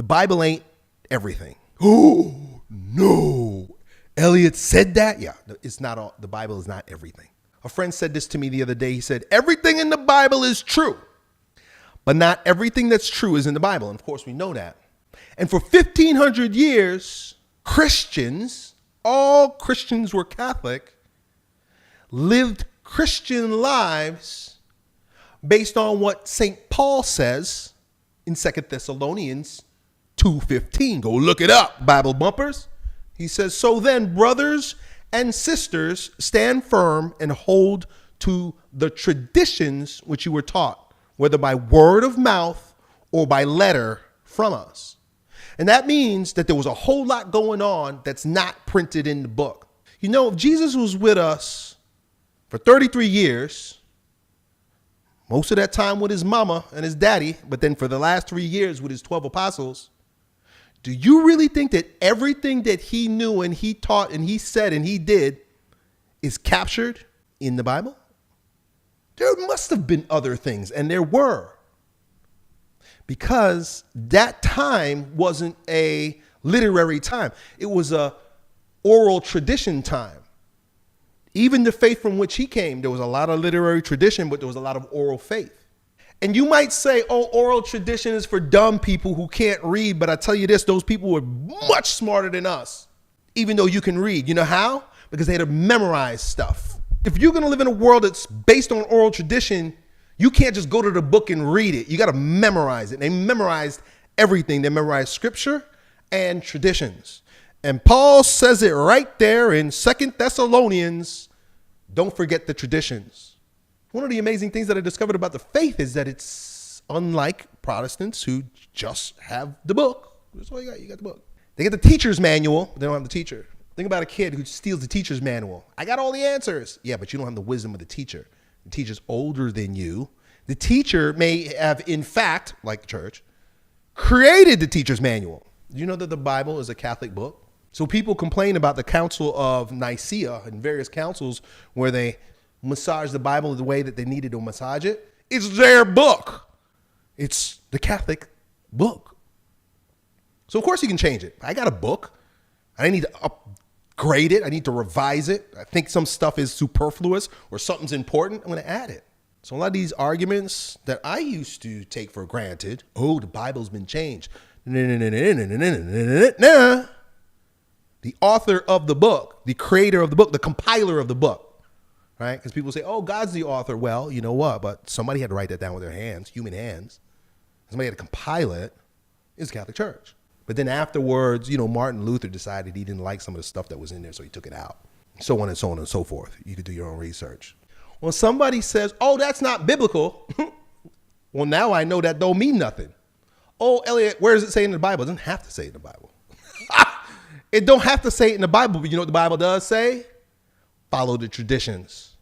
Bible ain't everything. Oh, no. Elliott said that? Yeah, it's not all. The Bible is not everything. A friend said this to me the other day. He said, everything in the Bible is true, but not everything that's true is in the Bible. And of course, we know that. And for 1,500 years, Christians, all Christians were Catholic, lived Christian lives based on what St. Paul says in 2 Thessalonians 2:15. Go look it up, Bible bumpers. He says, so then, brothers and sisters, stand firm and hold to the traditions which you were taught, whether by word of mouth or by letter from us. And that means that there was a whole lot going on that's not printed in the book. You know, if Jesus was with us for 33 years, most of that time with his mama and his daddy, but then for the last 3 years with his 12 apostles, do you really think that everything that he knew and he taught and he said and he did is captured in the Bible? There must have been other things, and there were. Because that time wasn't a literary time. It was a oral tradition time. Even the faith from which he came, there was a lot of literary tradition, but there was a lot of oral faith. And you might say, oh, oral tradition is for dumb people who can't read. But I tell you this, those people were much smarter than us, even though you can read. You know how? Because they had to memorize stuff. If you're going to live in a world that's based on oral tradition, you can't just go to the book and read it. You got to memorize it. They memorized everything. They memorized scripture and traditions. And Paul says it right there in 2 Thessalonians, don't forget the traditions. One of the amazing things that I discovered about the faith is that it's unlike Protestants who just have the book. That's all you got. You got the book. They get the teacher's manual, but they don't have the teacher. Think about a kid who steals the teacher's manual. I got all the answers. Yeah, but you don't have the wisdom of the teacher. The teacher's older than you. The teacher may have, in fact, like the church, created the teacher's manual. Do you know that the Bible is a Catholic book? So people complain about the Council of Nicaea and various councils where they massage the Bible the way that they needed to massage it. It's their book. It's the Catholic book. So of course you can change it. I got a book. I need to upgrade it. I need to revise it. I think some stuff is superfluous or something's important. I'm going to add it. So a lot of these arguments that I used to take for granted, oh, the Bible's been changed. The author of the book, the creator of the book, the compiler of the book, right? Because people say, oh, God's the author. Well, you know what? But somebody had to write that down with their hands, human hands. Somebody had to compile it. It's the Catholic Church. But then afterwards, you know, Martin Luther decided he didn't like some of the stuff that was in there, so he took it out. So on and so on and so forth. You could do your own research. When somebody says, oh, that's not biblical, well, now I know that don't mean nothing. Oh, Elliott, where does it say in the Bible? It doesn't have to say it in the Bible. It don't have to say it in the Bible, but you know what the Bible does say? Follow the traditions.